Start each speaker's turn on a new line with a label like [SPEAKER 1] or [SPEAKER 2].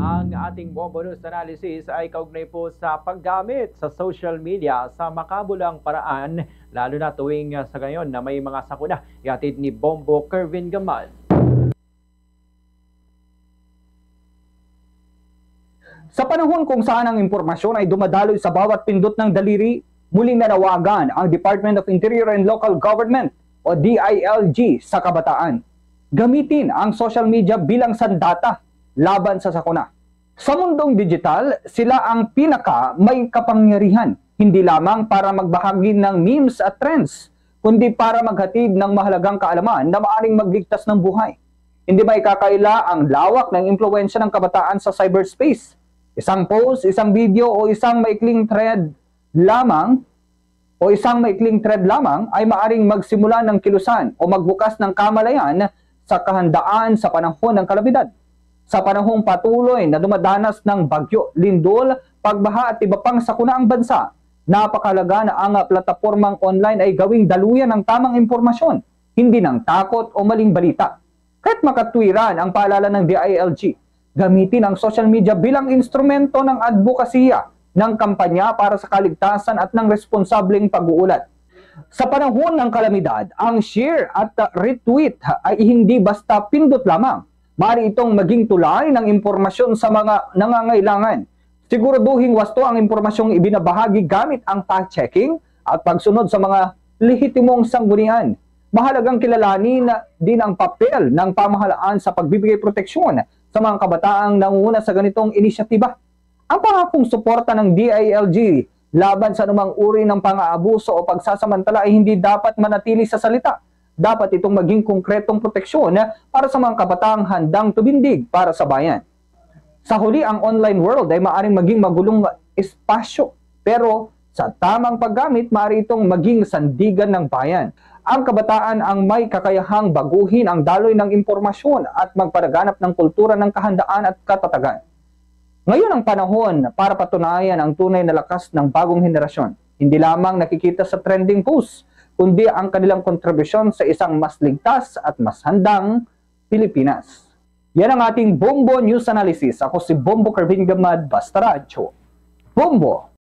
[SPEAKER 1] Ang ating Bombo News Analysis ay kaugnay po sa paggamit sa social media sa makabulang paraan, lalo na tuwing sa ngayon na may mga sakuna. Ihatid ni Bombo Kervin Gamal.
[SPEAKER 2] Sa panahon kung saan ang impormasyon ay dumadaloy sa bawat pindot ng daliri, muling nanawagan ang Department of Interior and Local Government o DILG sa kabataan. Gamitin ang social media bilang sandata laban sa sakuna. Sa mundong digital, sila ang pinaka may kapangyarihan, hindi lamang para magbahagi ng memes at trends, kundi para maghatid ng mahalagang kaalaman na maaaring magligtas ng buhay. Hindi maikakaila ang lawak ng impluwensya ng kabataan sa cyberspace. Isang post, isang video o isang maikling thread lamang ay maaring magsimula ng kilusan o magbukas ng kamalayan sa kahandaan sa panahon ng kalamidad. Sa panahong patuloy na dumadanas ng bagyo, lindol, pagbaha at iba pang sakuna ang bansa, napakahalaga na ang platapormang online ay gawing daluyan ng tamang impormasyon, hindi ng takot o maling balita. Kahit makatwiran ang paalala ng DILG, gamitin ang social media bilang instrumento ng advokasya, ng kampanya para sa kaligtasan at ng responsableng pag-uulat. Sa panahon ng kalamidad, ang share at retweet ay hindi basta pindot lamang. Maaari itong maging tulay ng impormasyon sa mga nangangailangan. Siguraduhin wasto ang impormasyong ibinabahagi gamit ang fact-checking at pagsunod sa mga lehitimong sanggunian. Mahalagang kilalanin din ang papel ng pamahalaan sa pagbibigay proteksyon sa mga kabataang nangunguna sa ganitong inisyatiba. Ang pangakong suporta ng DILG laban sa anumang uri ng pang-aabuso o pagsasamantala ay hindi dapat manatili sa salita. Dapat itong maging konkretong proteksyon para sa mga kabataang handang tumindig para sa bayan. Sa huli, ang online world ay maaaring maging magulong espasyo, pero sa tamang paggamit, maaari itong maging sandigan ng bayan. Ang kabataan ang may kakayahang baguhin ang daloy ng impormasyon at magpalaganap ng kultura ng kahandaan at katatagan. Ngayon ang panahon para patunayan ang tunay na lakas ng bagong henerasyon. Hindi lamang nakikita sa trending posts, kundi ang kanilang kontribusyon sa isang mas ligtas at mas handang Pilipinas. Yan ang ating Bombo News Analysis. Ako si Bombo Kervin Gamad, Basta Radyo. Bombo!